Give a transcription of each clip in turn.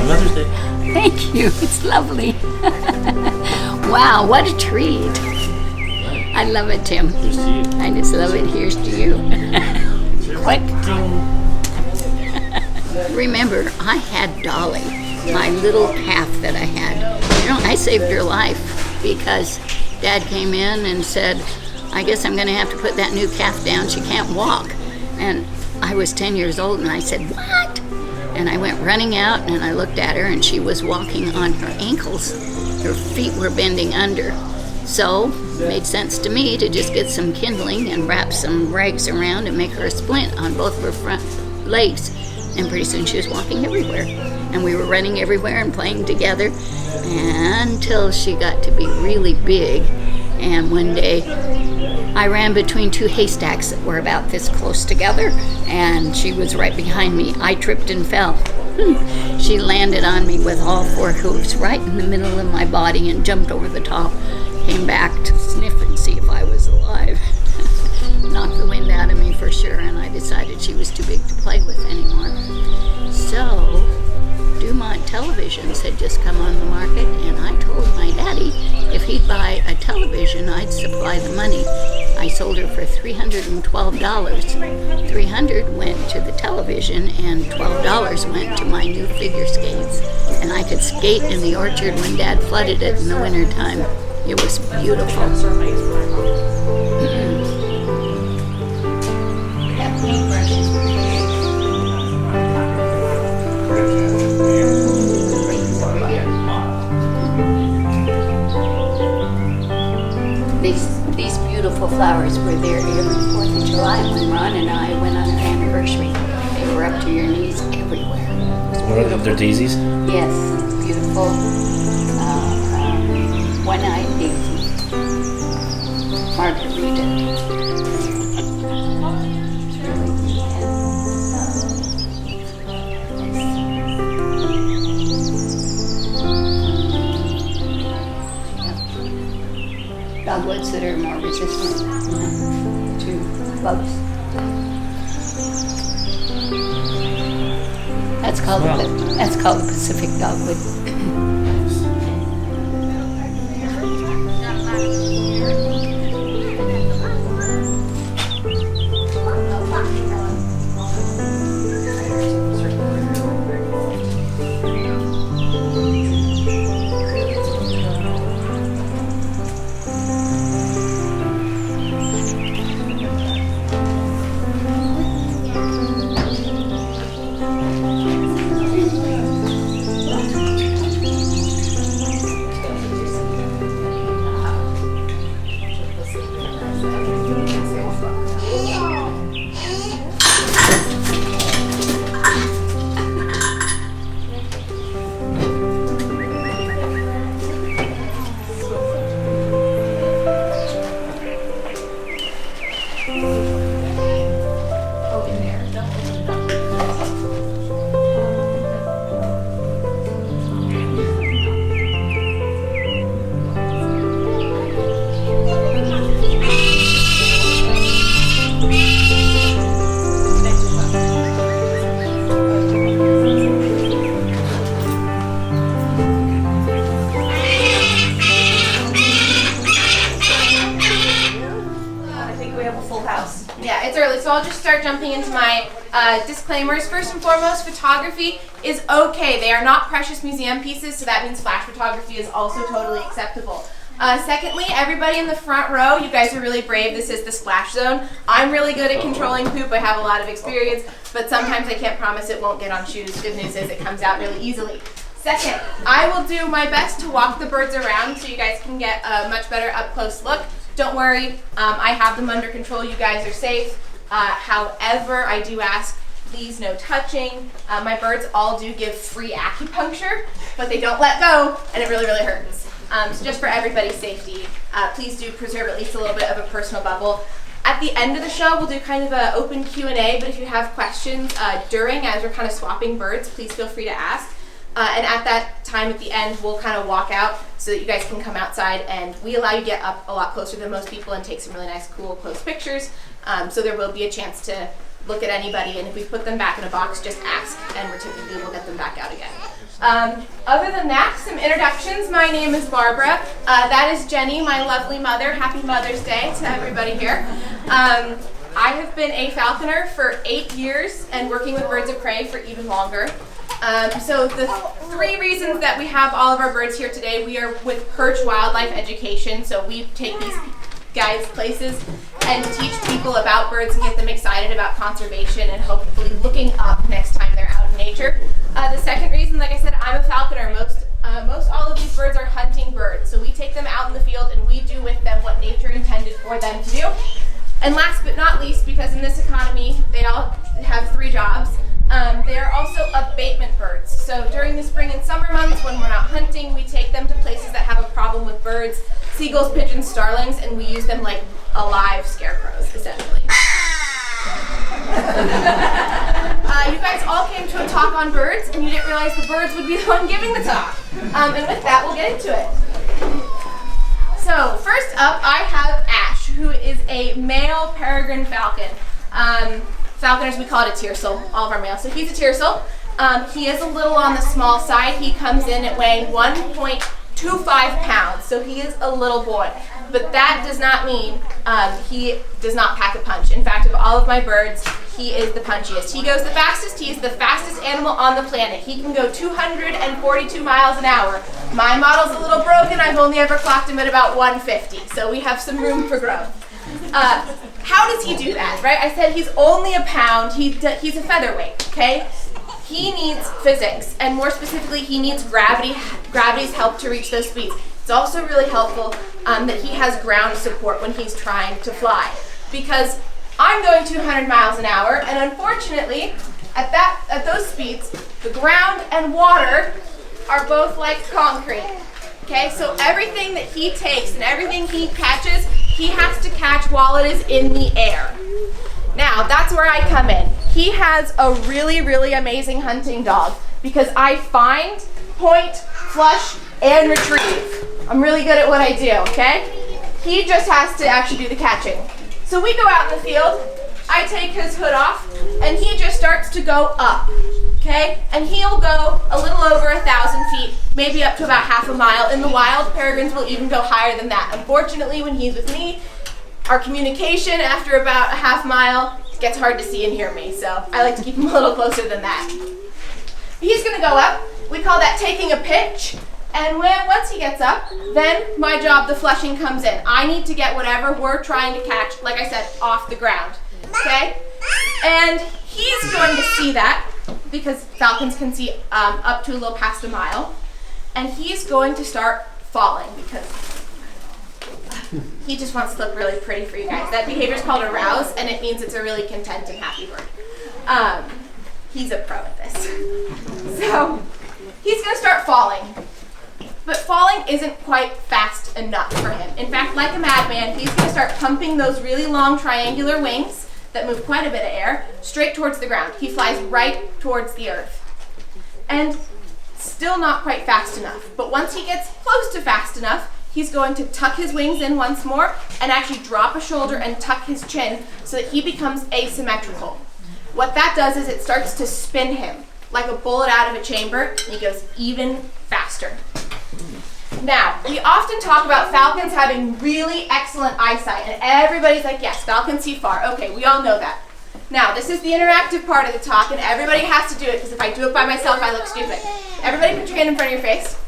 Mother's Day. Thank you. It's lovely. Wow, what a treat. I love it, Tim. Here's to you. I just love it. Here's to you. Quick. Remember, I had Dolly, my little calf that I had. You know, I saved her life because Dad came in and said, I guess I'm going to have to put that new calf down. She can't walk. And I was 10 years old, and I said, what? And I went running out, and I looked at her, and she was walking on her ankles. Her feet were bending under. So it made sense to me to just get some kindling and wrap some rags around and make her a splint on both of her front legs. And pretty soon she was walking everywhere. And we were running everywhere and playing together until she got to be really big. And one day I ran between two haystacks that were about this close together, and she was right behind me. I tripped and fell. She landed on me with all four hooves right in the middle of my body and jumped over the top. Came back to sniff and see if I was alive. Knocked the wind out of me for sure, and I decided she was too big to play with anymore. So Dumont televisions had just come on the market, and I told my daddy if he'd buy a television, I'd supply the money. I sold her for $312. $300 went to the television, and $12 went to my new figure skates. And I could skate in the orchard when Dad flooded it in the wintertime. It was beautiful. These beautiful flowers were there every 4th of July when Ron and I went on our anniversary. They were up to your knees everywhere. What are they? Daisies? Yes, beautiful one-eyed daisy. Margarita. Dogwoods that are more resistant to bugs. That's called the Pacific dogwood. So I'll just start jumping into my disclaimers. First and foremost, photography is okay. They are not precious museum pieces, so that means flash photography is also totally acceptable. Secondly, everybody in the front row, you guys are really brave. This is the splash zone. I'm really good at controlling poop. I have a lot of experience, but sometimes I can't promise it won't get on shoes. Good news is it comes out really easily. Second, I will do my best to walk the birds around so you guys can get a much better up-close look. Don't worry, I have them under control. You guys are safe. However, I do ask, please no touching. My birds all do give free acupuncture, but they don't let go, and it really, really hurts. So just for everybody's safety, please do preserve at least a little bit of a personal bubble. At the end of the show, we'll do kind of an open Q&A, but if you have questions during, as we're kind of swapping birds, please feel free to ask. And at that time at the end, we'll kind of walk out so that you guys can come outside, and we allow you to get up a lot closer than most people and take some really nice, cool, close pictures. So there will be a chance to look at anybody, and if we put them back in a box, just ask, and we'll get them back out again. Other than that, some introductions. My name is Barbara. That is Jenny, my lovely mother. Happy Mother's Day to everybody here. I have been a falconer for 8 years and working with birds of prey for even longer. So the 3 reasons that we have all of our birds here today, we are with Perch Wildlife Education. So we take these guys places and teach people about birds and get them excited about conservation and hopefully looking up next time they're out in nature. The second reason, like I said, I'm a falconer. Most all of these birds are hunting birds. So we take them out in the field and we do with them what nature intended for them to do. And last but not least, because in this economy, they all have 3 jobs, they are also abatement birds. So during the spring and summer months, when we're not hunting, we take them to places that have a problem with birds, seagulls, pigeons, starlings, and we use them like alive scarecrows, essentially. You guys all came to a talk on birds, and you didn't realize the birds would be the one giving the talk. And with that, we'll get into it. So first up, I have Ash, who is a male peregrine falcon. Falconers, we call it a tiercel, all of our males. So he's a tiercel. He is a little on the small side. He comes in at weighing 1.25 pounds, so he is a little boy. But that does not mean he does not pack a punch. In fact, of all of my birds, he is the punchiest. He goes the fastest. He is the fastest animal on the planet. He can go 242 miles an hour. My model's a little broken. I've only ever clocked him at about 150, so we have some room for growth. How does he do that, right? I said he's only a pound. He's a featherweight, okay? He needs physics, and more specifically, he needs gravity's help to reach those speeds. It's also really helpful that he has ground support when he's trying to fly, because I'm going 200 miles an hour, and unfortunately, at those speeds, the ground and water are both like concrete. Okay, so everything that he takes and everything he catches, he has to catch while it is in the air. Now, that's where I come in. He has a really, really amazing hunting dog because I find, point, flush, and retrieve. I'm really good at what I do, okay? He just has to actually do the catching. So we go out in the field, I take his hood off, and he just starts to go up, okay? And he'll go a little over 1,000 feet, maybe up to about half a mile. In the wild, peregrines will even go higher than that. Unfortunately, when he's with me, our communication after about a half mile gets hard to see and hear me, so I like to keep him a little closer than that. He's gonna go up. We call that taking a pitch. And once he gets up, then my job, the flushing, comes in. I need to get whatever we're trying to catch, like I said, off the ground, okay? And he's going to see that, because falcons can see up to a little past a mile, and he's going to start falling, because he just wants to look really pretty for you guys. That behavior is called arouse, and it means it's a really content and happy bird. He's a pro at this. So he's going to start falling. But falling isn't quite fast enough for him. In fact, like a madman, he's going to start pumping those really long triangular wings that move quite a bit of air straight towards the ground. He flies right towards the earth. And still not quite fast enough. But once he gets close to fast enough, he's going to tuck his wings in once more and actually drop a shoulder and tuck his chin so that he becomes asymmetrical. What that does is it starts to spin him like a bullet out of a chamber, and he goes even faster. Now, we often talk about falcons having really excellent eyesight, and everybody's like, yes, falcons see far. Okay, we all know that. Now, this is the interactive part of the talk, and everybody has to do it, because if I do it by myself, I look stupid. Everybody put your hand in front of your face,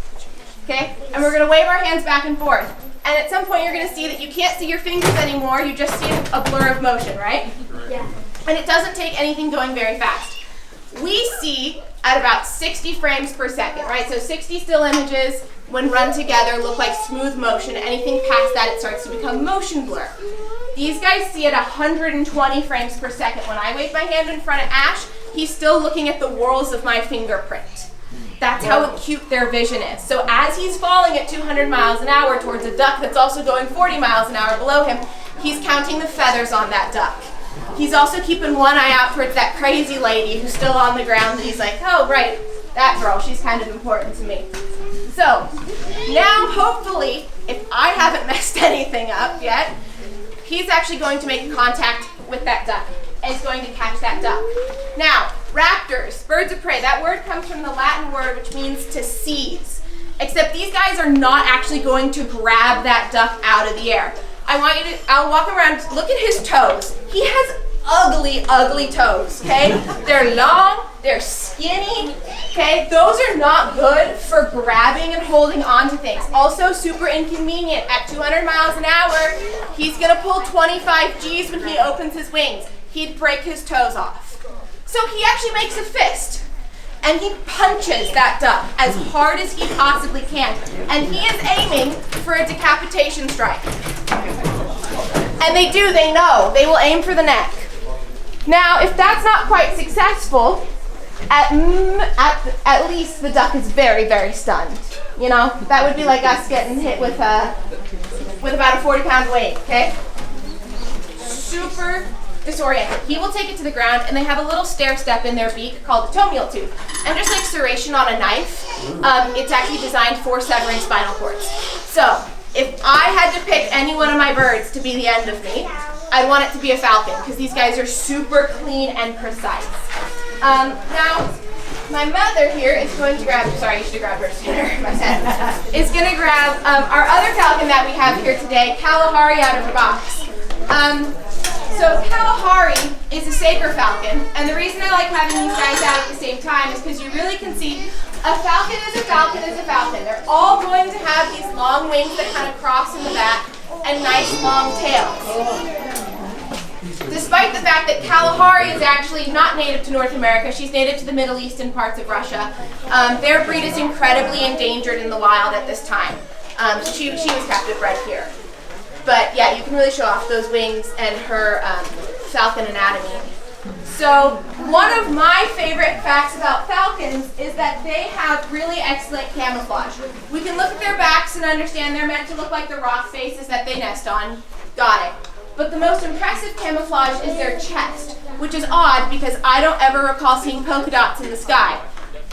okay? And we're going to wave our hands back and forth. And at some point, you're going to see that you can't see your fingers anymore, you just see a blur of motion, right? Yeah. And it doesn't take anything going very fast. We see at about 60 frames per second, right? So 60 still images, when run together, look like smooth motion. Anything past that, it starts to become motion blur. These guys see at 120 frames per second. When I wave my hand in front of Ash, he's still looking at the whorls of my fingerprint. That's how acute their vision is. So as he's falling at 200 miles an hour towards a duck that's also going 40 miles an hour below him, he's counting the feathers on that duck. He's also keeping one eye out towards that crazy lady who's still on the ground, and he's like, oh, right, that girl, she's kind of important to me. So, now, hopefully, if I haven't messed anything up yet, he's actually going to make contact with that duck. is going to catch that duck. Now, raptors, birds of prey, that word comes from the Latin word which means to seize. Except these guys are not actually going to grab that duck out of the air. I'll walk around, look at his toes. He has ugly, ugly toes, okay? They're long, they're skinny, okay? Those are not good for grabbing and holding on to things. Also super inconvenient. At 200 miles an hour, he's gonna pull 25 G's when he opens his wings. He'd break his toes off. So he actually makes a fist and he punches that duck as hard as he possibly can. And he is aiming for a decapitation strike. And they know, they will aim for the neck. Now, if that's not quite successful, at least the duck is very, very stunned. You know, that would be like us getting hit with about a 40-pound weight, okay? Super disoriented. He will take it to the ground, and they have a little stair step in their beak called the toenail tooth. And just like serration on a knife, it's actually designed for severing spinal cords. So, if I had to pick any one of my birds to be the end of me, I'd want it to be a falcon, because these guys are super clean and precise. Now, my mother here is going to grab, sorry, you should have grabbed her sooner, is going to grab our other falcon that we have here today, Kalahari, out of her box. So Kalahari is a saker falcon, and the reason I like having these guys out at the same time is because you really can see a falcon is a falcon is a falcon. They're all going to have these long wings that kind of cross in the back and nice long tails. Despite the fact that Kalahari is actually not native to North America, she's native to the Middle East and parts of Russia. Their breed is incredibly endangered in the wild at this time. So she was captive bred here. But yeah, you can really show off those wings and her falcon anatomy. So one of my favorite facts about falcons is that they have really excellent camouflage. We can look at their backs and understand they're meant to look like the rock faces that they nest on. Got it. But the most impressive camouflage is their chest, which is odd because I don't ever recall seeing polka dots in the sky.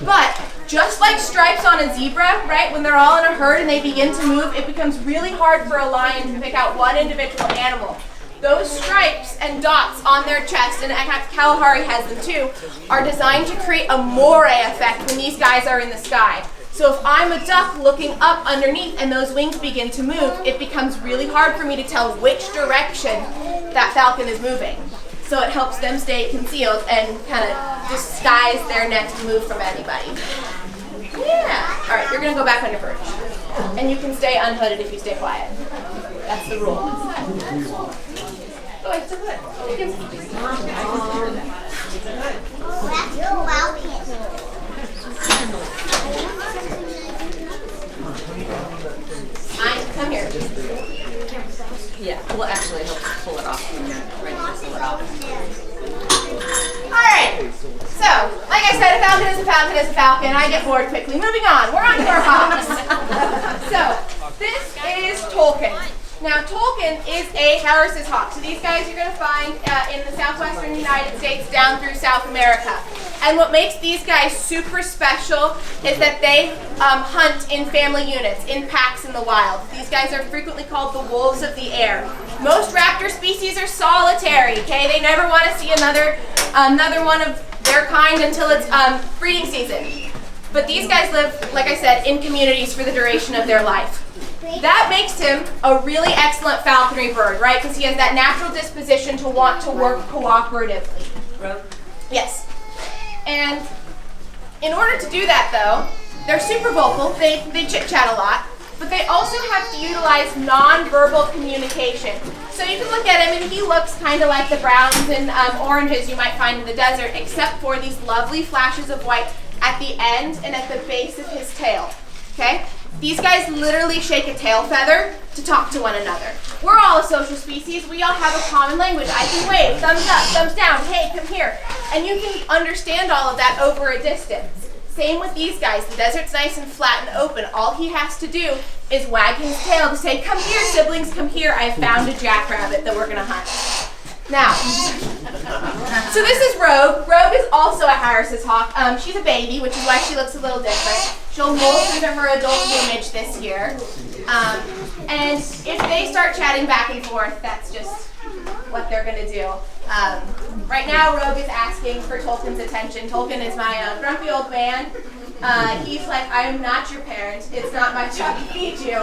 But just like stripes on a zebra, right, when they're all in a herd and they begin to move, it becomes really hard for a lion to pick out one individual animal. Those stripes and dots on their chest, and Kalahari has them too, are designed to create a moire effect when these guys are in the sky. So if I'm a duck looking up underneath and those wings begin to move, it becomes really hard for me to tell which direction that falcon is moving. So it helps them stay concealed and kind of disguise their next move from anybody. Yeah. All right, you're going to go back on your perch. And you can stay unhooded if you stay quiet. That's the rule. Go ahead, so good. That's your falcon. Come here. Yeah, well actually he'll pull it off when you're ready to pull it off. Alright, so, like I said, a falcon is a falcon is a falcon. I get bored quickly. Moving on, we're on to our hawks. So, this is Tolkien. Now, Tolkien is a Harris's hawk. So these guys you're going to find in the southwestern United States down through South America. And what makes these guys super special is that they hunt in family units, in packs in the wild. These guys are frequently called the wolves of the air. Most raptor species are solitary, okay? They never want to see another one of their kind until it's breeding season. But these guys live, like I said, in communities for the duration of their life. That makes him a really excellent falconry bird, right? Because he has that natural disposition to want to work cooperatively. Yes. And in order to do that, though, they're super vocal. They chit-chat a lot. But they also have to utilize non-verbal communication. So you can look at him, and he looks kind of like the browns and oranges you might find in the desert, except for these lovely flashes of white at the end and at the base of his tail. Okay? These guys literally shake a tail feather to talk to one another. We're all a social species. We all have a common language. I can wave, thumbs up, thumbs down, hey, come here. And you can understand all of that over a distance. Same with these guys. The desert's nice and flat and open. All he has to do is wag his tail to say, come here, siblings, come here. I found a jackrabbit that we're going to hunt. Now, so this is Rogue. Rogue is also a Harris's hawk. She's a baby, which is why she looks a little different. She'll mold into her adult image this year. And if they start chatting back and forth, that's just what they're going to do. Right now, Rogue is asking for Tolkien's attention. Tolkien is my grumpy old man. He's like, I'm not your parent. It's not my job to feed you.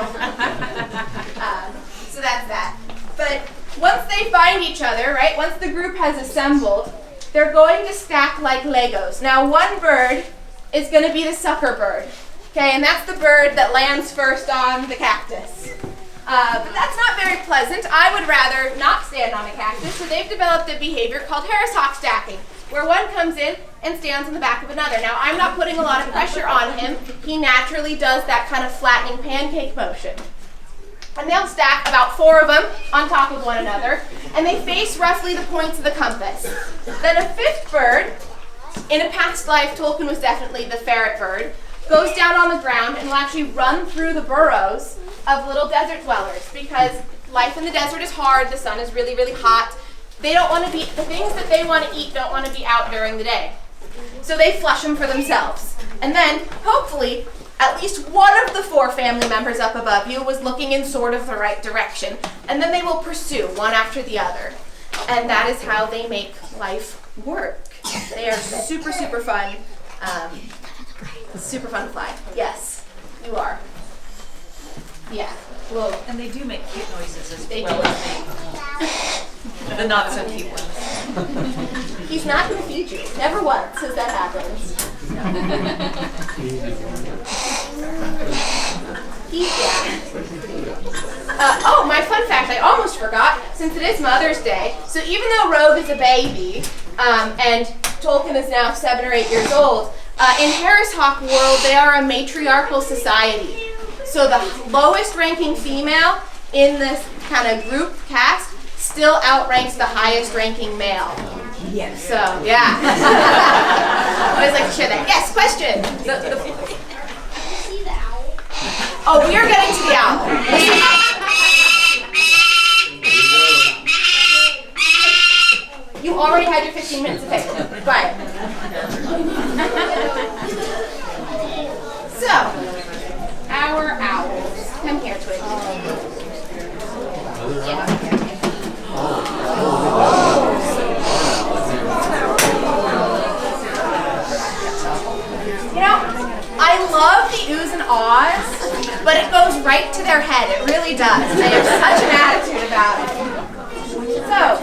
So that's that. But once they find each other, right, once the group has assembled, they're going to stack like Legos. Now, one bird is going to be the sucker bird. Okay, and that's the bird that lands first on the cactus. But that's not very pleasant. I would rather not stand on a cactus, so they've developed a behavior called Harris hawk stacking, where one comes in and stands on the back of another. Now, I'm not putting a lot of pressure on him. He naturally does that kind of flattening pancake motion. And they'll stack about 4 of them on top of one another, and they face roughly the points of the compass. Then a 5th bird, in a past life, Tolkien was definitely the ferret bird, goes down on the ground and will actually run through the burrows of little desert dwellers, because life in the desert is hard, the sun is really, really hot. They don't want to be, the things that they want to eat don't want to be out during the day. So they flush them for themselves. And then, hopefully, at least one of the 4 family members up above you was looking in sort of the right direction. And then they will pursue one after the other. And that is how they make life work. They are super, super fun. Super fun to fly. Yes, you are. Yeah. Well, and they do make cute noises as They well do. as the not so cute ones. He's not going to feed you. Never once has that happened. Oh, my fun fact, I almost forgot, since it is Mother's Day, so even though Rogue is a baby, and Tolkien is now 7 or 8 years old, in Harris hawk world, they are a matriarchal society. So the lowest ranking female in this kind of group cast still outranks the highest ranking male. Yes. So, yeah. I always like to share that. Yes, question. See the owl? Oh, we are getting to the owl. You already had your 15 minutes to take. Quiet. So, our owls. Come here, Twig. You know, I love the oohs and ahs, but it goes right to their head. It really does. They have such an attitude about it. So,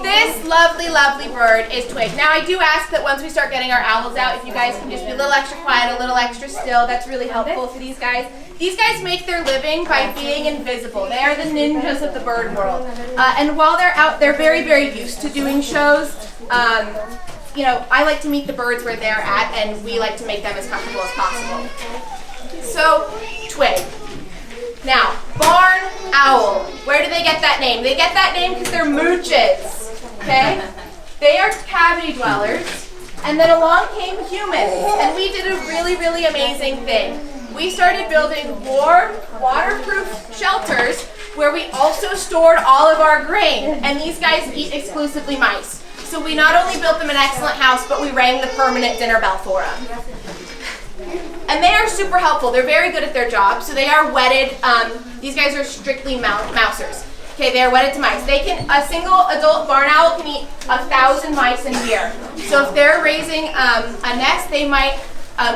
this lovely, lovely bird is Twig. Now, I do ask that once we start getting our owls out, if you guys can just be a little extra quiet, a little extra still. That's really helpful for these guys. These guys make their living by being invisible. They are the ninjas of the bird world. And while they're out, they're very, very used to doing shows. You know, I like to meet the birds where they're at, and we like to make them as comfortable as possible. So, Twig. Now, barn owl. Where do they get that name? They get that name because they're mooches. Okay? They are cavity dwellers. And then along came humans, and we did a really, really amazing thing. We started building warm, waterproof shelters where we also stored all of our grain. And these guys eat exclusively mice. So we not only built them an excellent house, but we rang the permanent dinner bell for them. And they are super helpful. They're very good at their job. So they are wedded. These guys are strictly mousers. Okay, they are wedded to mice. They can, a single adult barn owl can eat 1,000 mice in a year. So if they're raising a nest, they might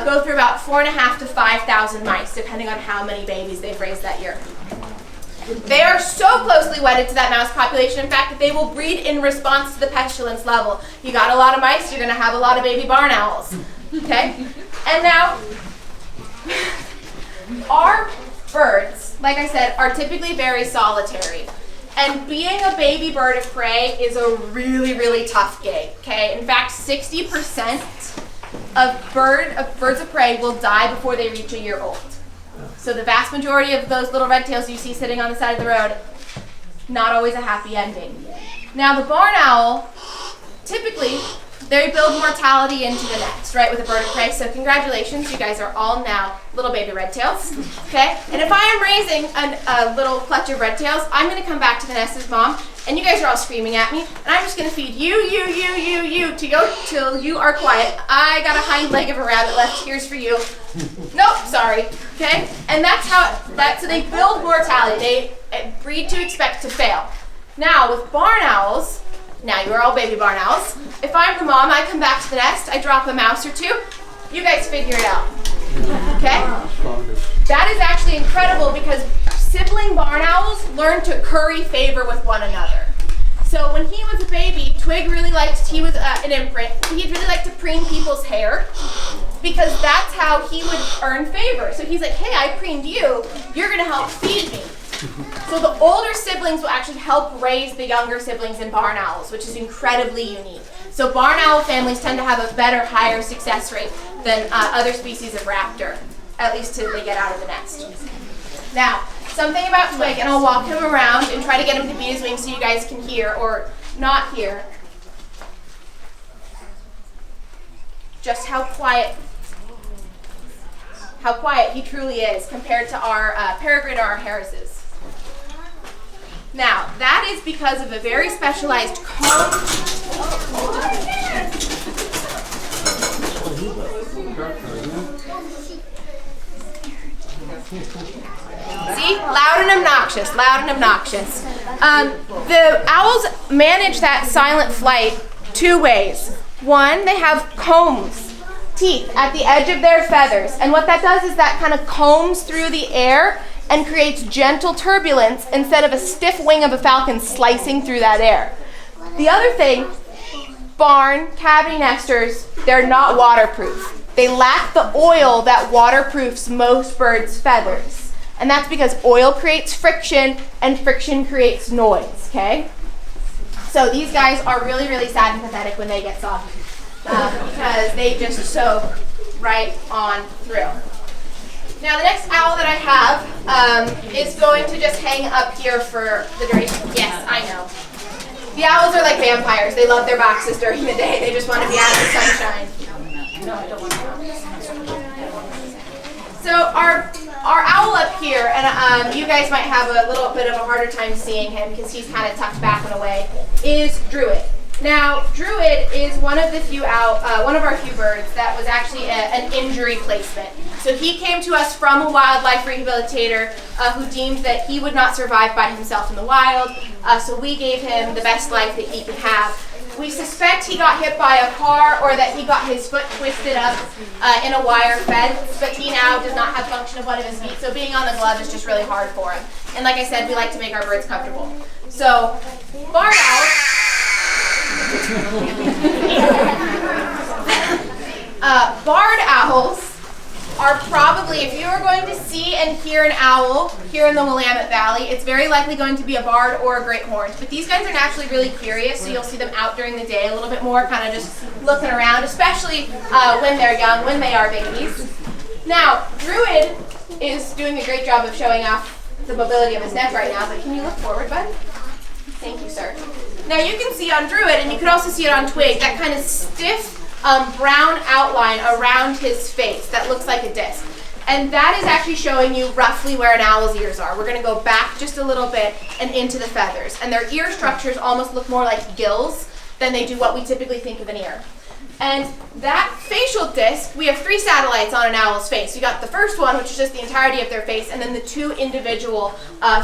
go through about 4,500 to 5,000 mice, depending on how many babies they've raised that year. They are so closely wedded to that mouse population, in fact, that they will breed in response to the pestilence level. You got a lot of mice, you're going to have a lot of baby barn owls. Okay? And now, our birds, like I said, are typically very solitary. And being a baby bird of prey is a really, really tough gig. Okay? In fact, 60% of birds of prey will die before they reach a year old. So the vast majority of those little red tails you see sitting on the side of the road, not always a happy ending. Now the barn owl, typically, they build mortality into the nest, right, with a bird of prey. So congratulations, you guys are all now little baby red tails, okay? And if I am raising a little clutch of red tails, I'm going to come back to the nest as mom, and you guys are all screaming at me, and I'm just going to feed you to go till you are quiet. I got a hind leg of a rabbit left. Here's for you. Nope, sorry. Okay? And that's how, so they build mortality. They breed to expect to fail. Now, with barn owls, Now, you are all baby barn owls. If I'm the mom, I come back to the nest, I drop a mouse or two. You guys figure it out. Okay? That is actually incredible because sibling barn owls learn to curry favor with one another. So when he was a baby, Twig really liked, he was an imprint, he'd really like to preen people's hair because that's how he would earn favor. So he's like, hey, I preened you, you're gonna help feed me. So the older siblings will actually help raise the younger siblings in barn owls, which is incredibly unique. So barn owl families tend to have a better, higher success rate than other species of raptor, at least till they get out of the nest. Now, something about Twig, and I'll walk him around and try to get him to beat his wings so you guys can hear or not hear just how quiet he truly is compared to our peregrine or our Harrises. Now, that is because of a very specialized comb. See? Loud and obnoxious, loud and obnoxious. The owls manage that silent flight two ways. One, they have combs, teeth at the edge of their feathers. And what that does is that kind of combs through the air and creates gentle turbulence instead of a stiff wing of a falcon slicing through that air. The other thing, barn cavity nesters, they're not waterproof. They lack the oil that waterproofs most birds' feathers. And that's because oil creates friction and friction creates noise, okay? So these guys are really, really sad and pathetic when they get soft because they just soak right on through. Now the next owl that I have is going to just hang up here for the duration. Yes, I know. The owls are like vampires. They love their boxes during the day. They just want to be out of the sunshine. No, I don't want to. So our owl up here, and you guys might have a little bit of a harder time seeing him because he's kind of tucked back and away, is Druid. Now, Druid is one of our few birds that was actually an injury placement. So he came to us from a wildlife rehabilitator who deemed that he would not survive by himself in the wild. So we gave him the best life that he could have. We suspect he got hit by a car or that he got his foot twisted up in a wire fence, but he now does not have function of one of his feet. So being on the glove is just really hard for him. And like I said, we like to make our birds comfortable. So barn owls. Barred owls are probably, if you are going to see and hear an owl here in the Willamette Valley, it's very likely going to be a barred or a great horned. But these guys are naturally really curious, so you'll see them out during the day a little bit more, kind of just looking around, especially when they're young, when they are babies. Now, Druid is doing a great job of showing off the mobility of his neck right now, but can you look forward, bud? Thank you, sir. Now you can see on Druid, and you can also see it on Twig, that kind of stiff brown outline around his face that looks like a disc. And that is actually showing you roughly where an owl's ears are. We're going to go back just a little bit and into the feathers. And their ear structures almost look more like gills than they do what we typically think of an ear. And that facial disc, we have 3 satellites on an owl's face. You got the first one, which is just the entirety of their face, and then the 2 individual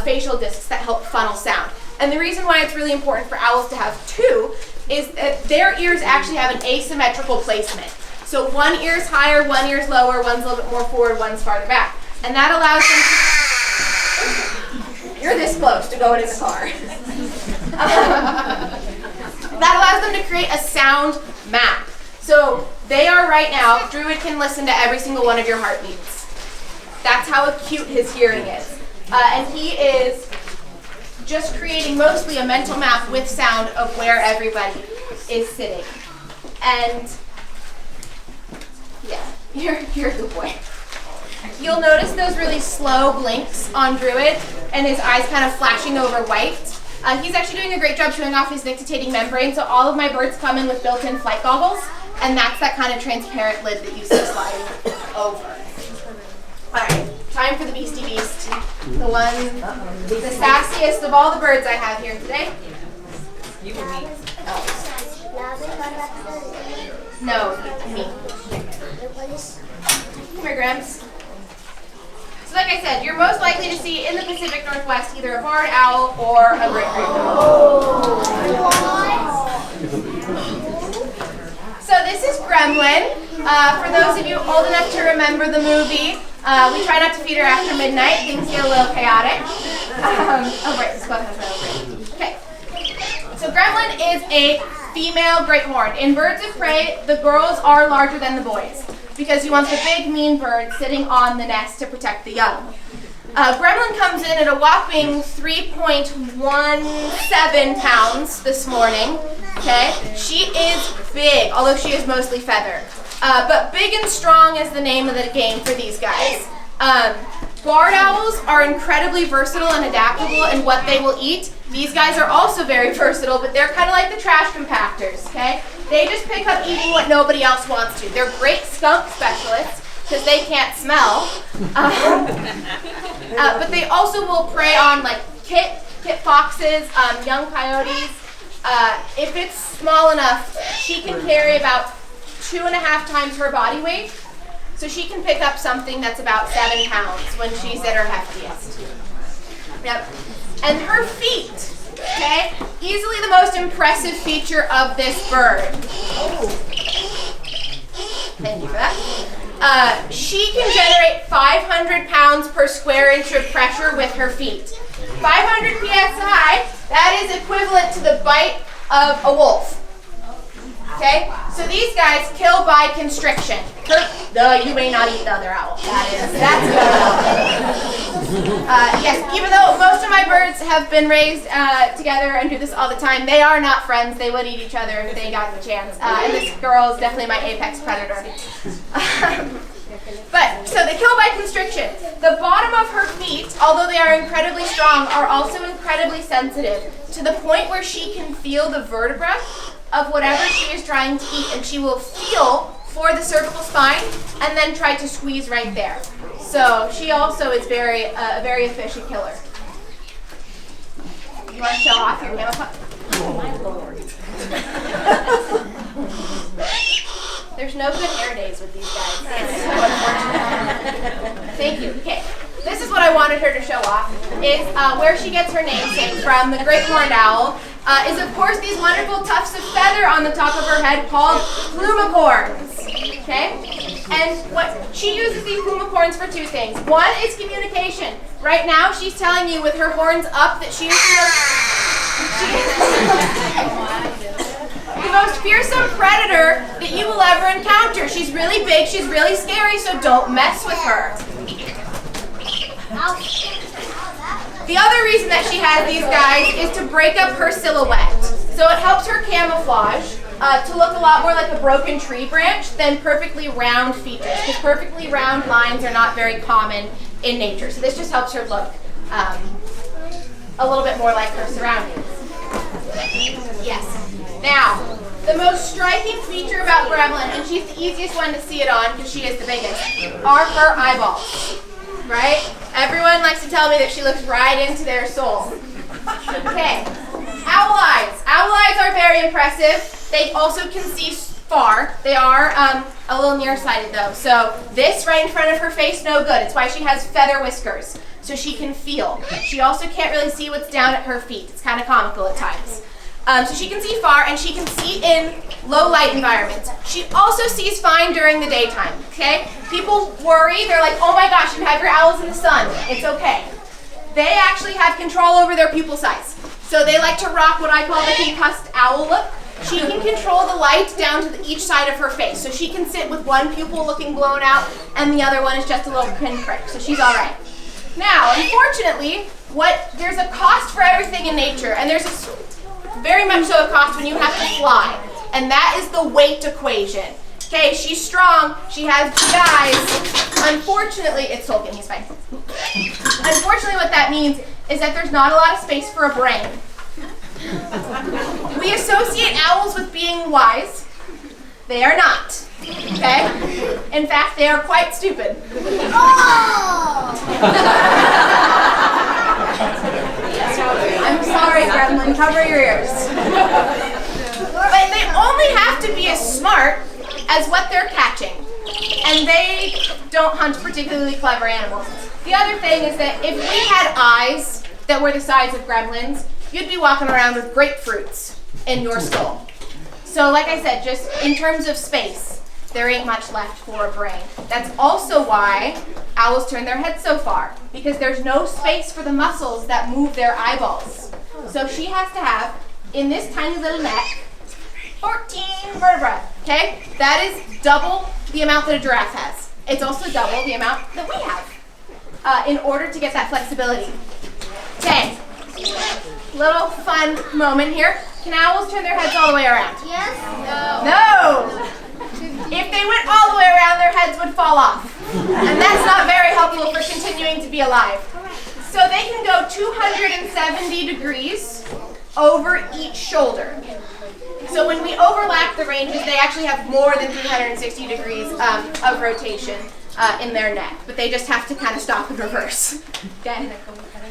facial discs that help funnel sound. And the reason why it's really important for owls to have 2 is that their ears actually have an asymmetrical placement. So one ear is higher, one ear is lower, one's a little bit more forward, one's farther back. And that allows them to... You're this close to going in the car. That allows them to create a sound map. So they are right now, Druid can listen to every single one of your heartbeats. That's how acute his hearing is. And he is just creating mostly a mental map with sound of where everybody is sitting. And yeah, you're a good boy. You'll notice those really slow blinks on Druid and his eyes kind of flashing over white. He's actually doing a great job showing off his nictitating membrane, so all of my birds come in with built-in flight goggles, and that's that kind of transparent lid that you see sliding over. All right, time for the Beastie Beast. The sassiest of all the birds I have here today. You can meet. Oh. No, me. Come here, Gramps. So like I said, you're most likely to see in the Pacific Northwest either a barred owl or a great green. Gremlin. For those of you old enough to remember the movie, we try not to feed her after midnight. Things get a little chaotic. Oh, right, this one has no. Okay. So Gremlin is a female great horned. In birds of prey, the girls are larger than the boys because you want the big mean bird sitting on the nest to protect the young. Gremlin comes in at a whopping 3.17 pounds this morning. Okay, she is big, although she is mostly feather. But big and strong is the name of the game for these guys. Barred owls are incredibly versatile and adaptable in what they will eat. These guys are also very versatile, but they're kind of like the trash compactors, okay? They just pick up eating what nobody else wants to. They're great skunk specialists because they can't smell. But they also will prey on like kit foxes, young coyotes. If it's small enough, she can carry about 2.5 times her body weight. So she can pick up something that's about 7 pounds when she's at her heftiest. Yep. And her feet, okay, easily the most impressive feature of this bird. Thank you for that. She can generate 500 pounds per square inch of pressure with her feet. 500 psi, that is equivalent to the bite of a wolf. Okay, so these guys kill by constriction. You may not eat the other owl. That's good. Yes, even though most of my birds have been raised together and do this all the time, they are not friends. They would eat each other if they got the chance. And this girl is definitely my apex predator. But, so they kill by constriction. The bottom of her feet, although they are incredibly strong, are also incredibly sensitive to the point where she can feel the vertebra of whatever she is trying to eat, and she will feel for the cervical spine and then try to squeeze right there. So she also is a very efficient killer. You want to show off your camera? Oh my lord. There's no good hair days with these guys. It's so unfortunate. Thank you. Okay. This is what I wanted her to show off, is where she gets her namesake from, the great horned owl, is of course these wonderful tufts of feather on the top of her head called plumicorns. Okay? And what she uses these plumicorns for 2 things. One is communication. Right now she's telling you with her horns up that she is the most fearsome predator that you will ever encounter. She's really big, she's really scary, so don't mess with her. The other reason that she has these guys is to break up her silhouette. So it helps her camouflage to look a lot more like a broken tree branch than perfectly round features, because perfectly round lines are not very common in nature. So this just helps her look a little bit more like her surroundings. Yes. Now, the most striking feature about Gremlin, and she's the easiest one to see it on because she is the biggest, are her eyeballs. Right? Everyone likes to tell me that she looks right into their soul. Okay. Owl eyes. Owl eyes are very impressive. They also can see far. They are a little nearsighted though. So this right in front of her face, no good. It's why she has feather whiskers, so she can feel. She also can't really see what's down at her feet. It's kind of comical at times. So she can see far, and she can see in low light environments. She also sees fine during the daytime, okay? People worry, they're like, oh my gosh, you have your owls in the sun. It's okay. They actually have control over their pupil size. So they like to rock what I call the concussed owl look. She can control the light down to each side of her face. So she can sit with one pupil looking blown out, and the other one is just a little pinprick. So she's all right. Now, unfortunately, there's a cost for everything in nature, and there's very much so a cost when you have to fly, and that is the weight equation. Okay, she's strong, she has big eyes. Unfortunately, it's Tolkien, he's fine. Unfortunately, what that means is that there's not a lot of space for a brain. We associate owls with being wise. They are not. Okay? In fact, they are quite stupid. I'm sorry, Gremlin. Cover your ears. But they only have to be as smart as what they're catching. And they don't hunt particularly clever animals. The other thing is that if we had eyes that were the size of gremlins, you'd be walking around with grapefruits in your skull. So like I said, just in terms of space, there ain't much left for a brain. That's also why owls turn their heads so far, because there's no space for the muscles that move their eyeballs. So she has to have, in this tiny little neck, 14 vertebrae, okay? That is double the amount that a giraffe has. It's also double the amount that we have in order to get that flexibility. Okay, little fun moment here. Can owls turn their heads all the way around? Yes. No! If they went all the way around, their heads would fall off. And that's not very helpful for continuing to be alive. So they can go 270 degrees over each shoulder. So when we overlap the ranges, they actually have more than 360 degrees of rotation in their neck, but they just have to kind of stop and reverse. Okay?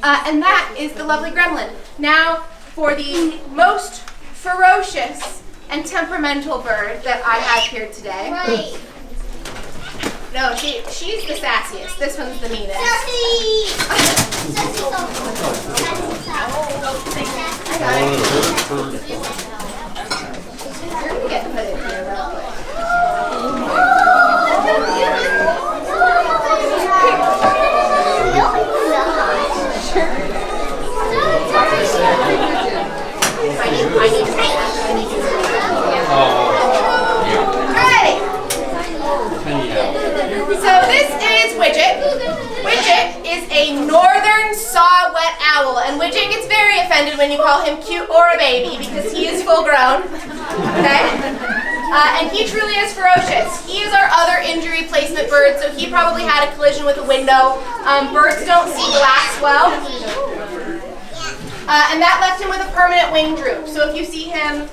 And that is the lovely gremlin. Now, for the most ferocious and temperamental bird that I have here today. Right. No, she's the sassiest. This one's the meanest. Sassy! Sassy I got it. You're gonna get put in here real quick. Alrighty. So this is Widget. Widget is a northern saw-whet owl, and Widget gets very offended when you call him cute or a baby because he is full grown. Okay? And he truly is ferocious. He is our other injury placement bird, so he probably had a collision with a window. Birds don't see glass well. And that left him with a permanent wing droop. So if you see him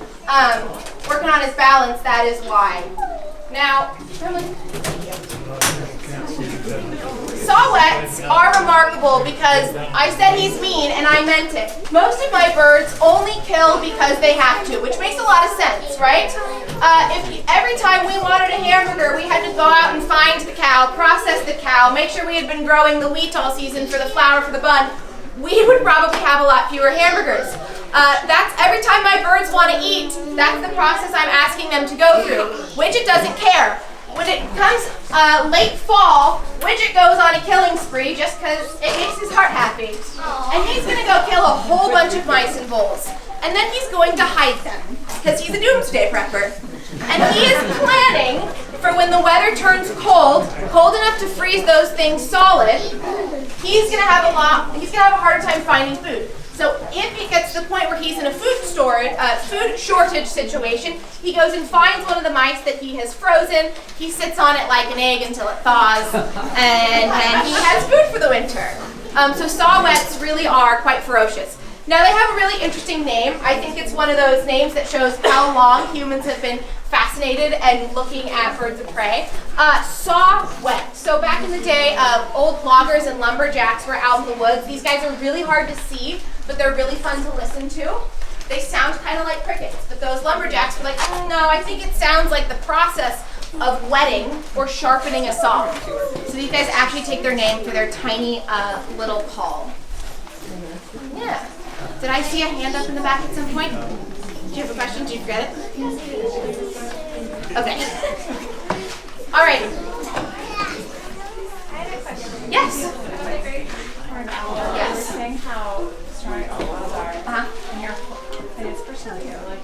working on his balance, that is why. Now, saw-whets are remarkable because I said he's mean and I meant it. Most of my birds only kill because they have to, which makes a lot of sense, right? Every time we wanted a hamburger, we had to go out and find the cow, process the cow, make sure we had been growing the wheat all season for the flour for the bun. We would probably have a lot fewer hamburgers. That's every time my birds want to eat, that's the process I'm asking them to go through. Widget doesn't care. When it comes late fall, Widget goes on a killing spree just because it makes his heart happy. And he's going to go kill a whole bunch of mice and voles. And then he's going to hide them because he's a doomsday prepper. And he is planning for when the weather turns cold enough to freeze those things solid, he's going to have a hard time finding food. So if it gets to the point where he's in a food shortage situation, he goes and finds one of the mice that he has frozen. He sits on it like an egg until it thaws, and he has food for the winter. So saw-whets really are quite ferocious. Now they have a really interesting name. I think it's one of those names that shows how long humans have been fascinated and looking at birds of prey. Saw-whet. So back in the day, old loggers and lumberjacks were out in the woods. These guys are really hard to see, but they're really fun to listen to. They sound kind of like crickets, but those lumberjacks were like, oh no, I think it sounds like the process of whetting or sharpening a saw. So these guys actually take their name for their tiny little call. Yeah. Did I see a hand up in the back at some point? Do you have a question? Did you forget it? Okay. All right. Yes. Yes. Saying how strong owls are, and it's personally like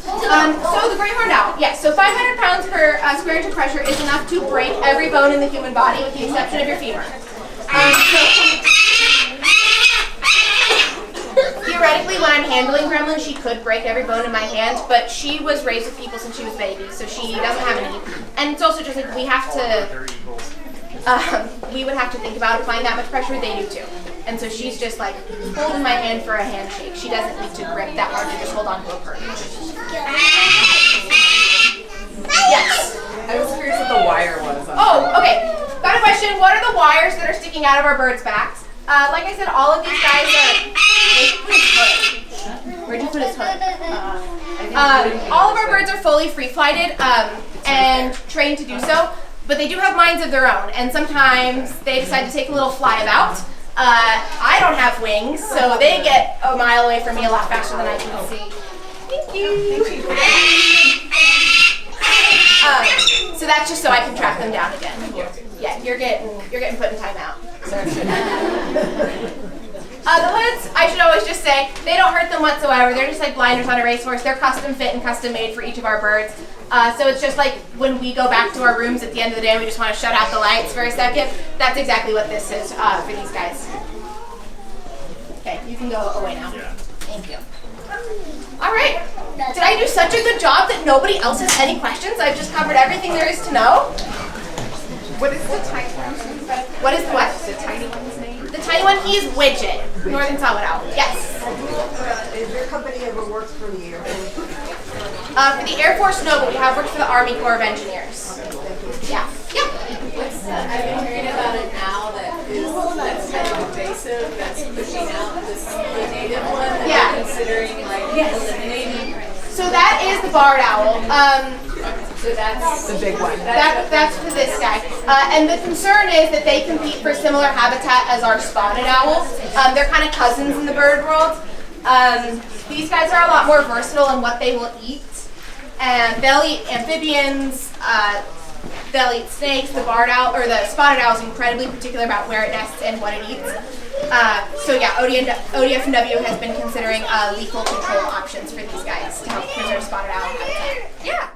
so the great horned owl, yes. So 500 pounds per square inch of pressure is enough to break every bone in the human body, with the exception of your femur. Theoretically, when I'm handling Gremlin, she could break every bone in my hand, but she was raised with people since she was a baby, so she doesn't have any. And it's also just like we would have to think about applying that much pressure. They do too. And so she's just like holding my hand for a handshake. She doesn't need to grip that hard to just hold on to a perch. Yes. I was curious what the wire was. Oh, okay. Got a question. What are the wires that are sticking out of our birds' backs? Like I said, all of these guys are. Where'd you put his hood? All of our birds are fully free-flighted and trained to do so, but they do have minds of their own, and sometimes they decide to take a little flyabout. I don't have wings, so they get a mile away from me a lot faster than I can see. Thank you. So that's just so I can track them down again. Yeah, you're getting put in timeout. The hoods, I should always just say, they don't hurt them whatsoever. They're just like blinders on a racehorse. They're custom fit and custom made for each of our birds. So it's just like when we go back to our rooms at the end of the day and we just want to shut out the lights for a second. That's exactly what this is for these guys. Okay, you can go away now. Thank you. All right. Did I do such a good job that nobody else has any questions? I've just covered everything there is to know. What is the tiny one? What is the what? The tiny one's name? The tiny one, he is Widget. Northern Salmon Owl. Yes. Has your company ever worked for the Air Force? For the Air Force, no, but we have worked for the Army Corps of Engineers. Yeah. Yeah. I've been hearing about it now that's kind of invasive, that's pushing out the native one that Yeah. they're considering eliminating. So that is the barred owl. So that's The big one. That's for this guy. And the concern is that they compete for similar habitat as our spotted owls. They're kind of cousins in the bird world. These guys are a lot more versatile in what they will eat. And they'll eat amphibians, they'll eat snakes. The barred owl or the spotted owl is incredibly particular about where it nests and what it eats. So yeah, ODF&W has been considering lethal control options for these guys to help preserve spotted owl habitat. Yeah.